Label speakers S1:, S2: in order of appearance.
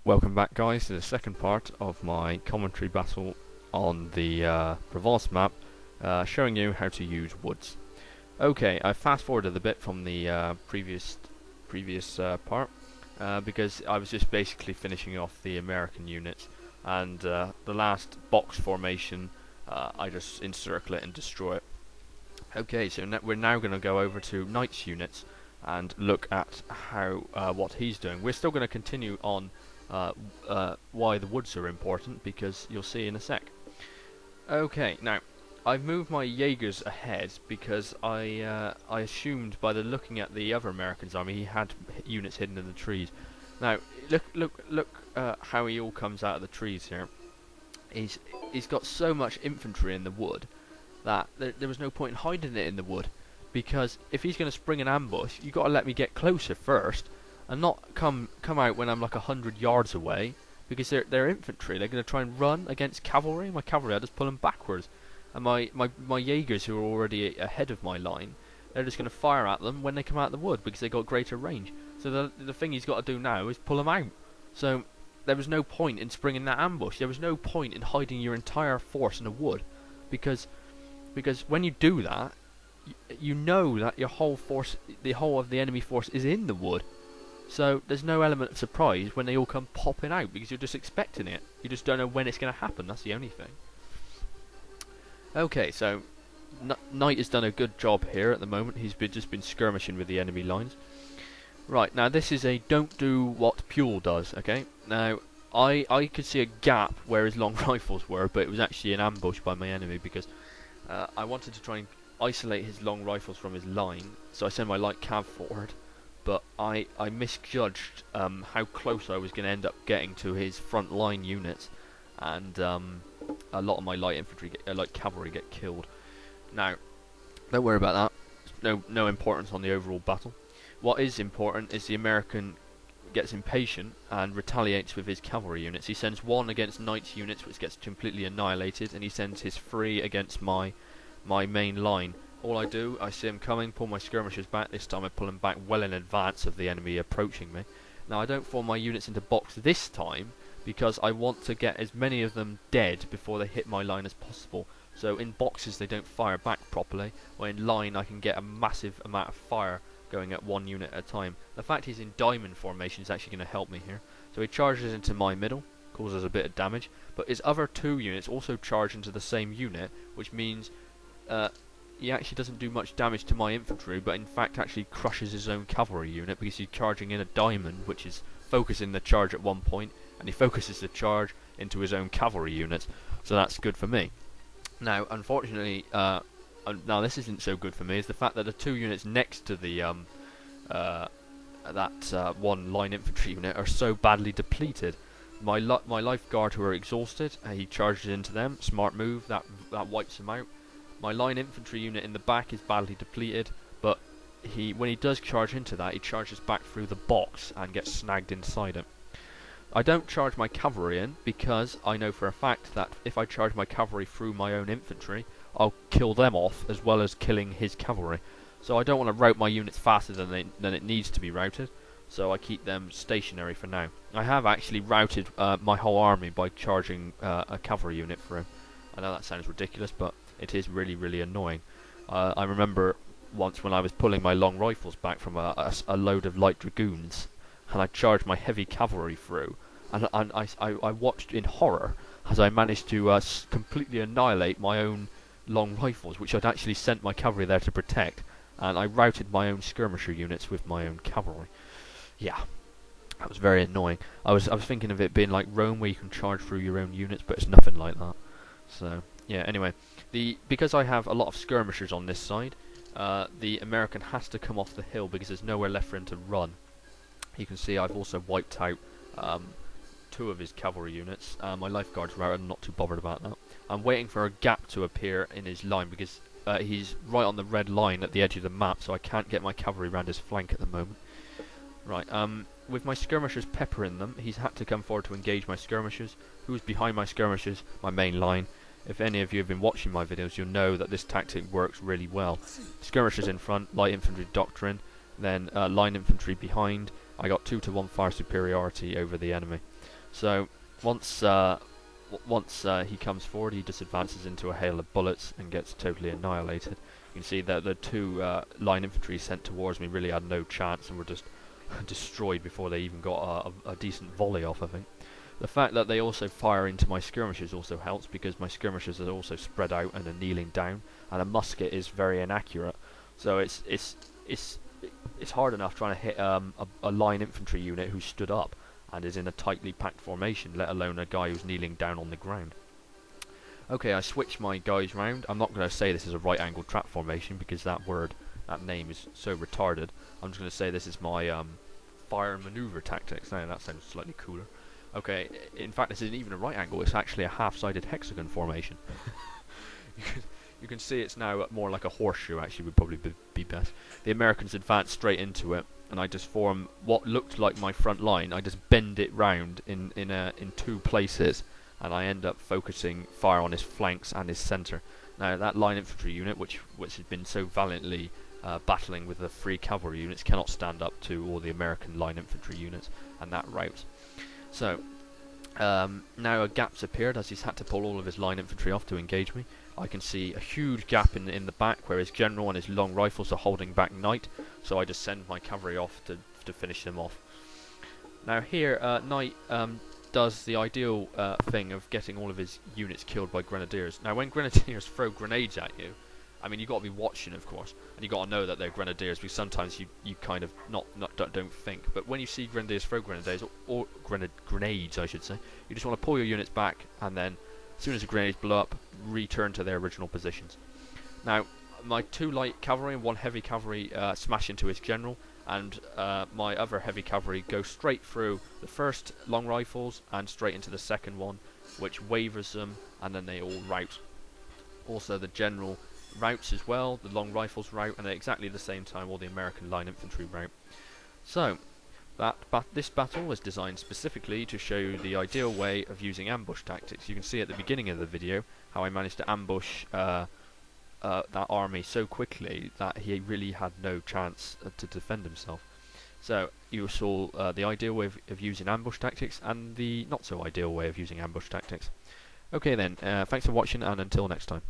S1: Welcome back, guys, to the second part of my commentary battle on the Provence map, showing you how to use woods. Okay, I fast forwarded a bit from the previous part because I was just basically finishing off the American units, and the last box formation I just encircle it and destroy it. Okay, so we're now going to go over to Knight's units and look at how what he's doing. We're still going to continue on why the woods are important, because you'll see in a sec. Okay, now I've moved my Jaegers ahead because I assumed by the looking at the other American's army he had units hidden in the trees. Now look how he all comes out of the trees here. He's got so much infantry in the wood that there was no point in hiding it in the wood, because if he's going to spring an ambush, you got to let me get closer first and not come out when I'm like 100 yards away, because they're infantry. They're going to try and run against cavalry. My cavalry, I just pull them backwards, and my Jaegers, who are already ahead of my line, they're just going to fire at them when they come out of the wood because they got greater range. So the thing he's got to do now is pull them out. So there was no point in springing that ambush. There was no point in hiding your entire force in a wood, because when you do that, you know that your whole force, the whole of the enemy force, is in the wood. So there's no element of surprise when they all come popping out, because you're just expecting it. You just don't know when it's going to happen. That's the only thing. Okay, so Knight has done a good job here at the moment. He's just been skirmishing with the enemy lines. Right, now this is a don't do what Puel does, okay? Now, I could see a gap where his long rifles were, but it was actually an ambush by my enemy, because I wanted to try and isolate his long rifles from his line, so I sent my light cav forward. But I misjudged how close I was going to end up getting to his front line units, and a lot of my light infantry, light cavalry, get killed. Now, don't worry about that. No importance on the overall battle. What is important is the American gets impatient and retaliates with his cavalry units. He sends one against Knight's units, which gets completely annihilated, and he sends his three against my main line. All I do, I see him coming, pull my skirmishers back. This time I pull them back well in advance of the enemy approaching me. Now, I don't form my units into box this time, because I want to get as many of them dead before they hit my line as possible. So in boxes they don't fire back properly, or in line I can get a massive amount of fire going at one unit at a time. The fact he's in diamond formation is actually going to help me here. So he charges into my middle, causes a bit of damage, but his other two units also charge into the same unit, which means he actually doesn't do much damage to my infantry, but in fact actually crushes his own cavalry unit, because he's charging in a diamond, which is focusing the charge at one point, and he focuses the charge into his own cavalry units. So that's good for me. Now, unfortunately, now this isn't so good for me, is the fact that the two units next to the one line infantry unit are so badly depleted. My lifeguard, who are exhausted, he charges into them. Smart move. That wipes him out. My line infantry unit in the back is badly depleted, but when he does charge into that, he charges back through the box and gets snagged inside it. I don't charge my cavalry in, because I know for a fact that if I charge my cavalry through my own infantry, I'll kill them off as well as killing his cavalry. So I don't want to route my units faster than it needs to be routed, so I keep them stationary for now. I have actually routed my whole army by charging a cavalry unit through. I know that sounds ridiculous, but it is really, really annoying. I remember once when I was pulling my long rifles back from a load of light dragoons, and I charged my heavy cavalry through, and I watched in horror as I managed to completely annihilate my own long rifles, which I'd actually sent my cavalry there to protect, and I routed my own skirmisher units with my own cavalry. Yeah, that was very annoying. I was thinking of it being like Rome, where you can charge through your own units, but it's nothing like that. So yeah, anyway, because I have a lot of skirmishers on this side, the American has to come off the hill because there's nowhere left for him to run. You can see I've also wiped out two of his cavalry units. My lifeguards are out, I'm not too bothered about that. I'm waiting for a gap to appear in his line, because he's right on the red line at the edge of the map, so I can't get my cavalry around his flank at the moment. Right, with my skirmishers peppering them, he's had to come forward to engage my skirmishers. Who's behind my skirmishers? My main line. If any of you have been watching my videos, you'll know that this tactic works really well. Skirmishers in front, light infantry doctrine, then line infantry behind, I got 2-to-1 fire superiority over the enemy. So once he comes forward, he just advances into a hail of bullets and gets totally annihilated. You can see that the two line infantry sent towards me really had no chance and were just destroyed before they even got a decent volley off, I think. The fact that they also fire into my skirmishers also helps, because my skirmishers are also spread out and are kneeling down, and a musket is very inaccurate. So it's hard enough trying to hit a line infantry unit who stood up and is in a tightly packed formation, let alone a guy who's kneeling down on the ground. Okay, I switched my guys round. I'm not going to say this is a right angle trap formation, because that name is so retarded. I'm just going to say this is my fire maneuver tactics. Now that sounds slightly cooler. Okay, in fact this isn't even a right angle, it's actually a half-sided hexagon formation. You can see it's now more like a horseshoe, actually would probably be best. The Americans advanced straight into it, and I just form what looked like my front line. I just bend it round in two places, and I end up focusing fire on his flanks and his centre. Now that line infantry unit, which had been so valiantly battling with the free cavalry units, cannot stand up to all the American line infantry units, and that routs. So, now a gap's appeared as he's had to pull all of his line infantry off to engage me. I can see a huge gap in the back where his general and his long rifles are holding back Knight, so I just send my cavalry off to finish them off. Now here, Knight does the ideal thing of getting all of his units killed by grenadiers. Now when grenadiers throw grenades at you, I mean, you've got to be watching, of course, and you've got to know that they're grenadiers, because sometimes you kind of don't think. But when you see grenadiers throw grenades, or grenades, I should say, you just want to pull your units back, and then, as soon as the grenades blow up, return to their original positions. Now, my 2 light cavalry and 1 heavy cavalry smash into his general, and my other heavy cavalry go straight through the first long rifles and straight into the second one, which wavers them, and then they all rout. Also, the general routes as well, the long rifles rout, and at exactly the same time all the American line infantry rout. So, this battle was designed specifically to show you the ideal way of using ambush tactics. You can see at the beginning of the video how I managed to ambush that army so quickly that he really had no chance to defend himself. So, you saw the ideal way of using ambush tactics and the not so ideal way of using ambush tactics. Okay then, thanks for watching, and until next time.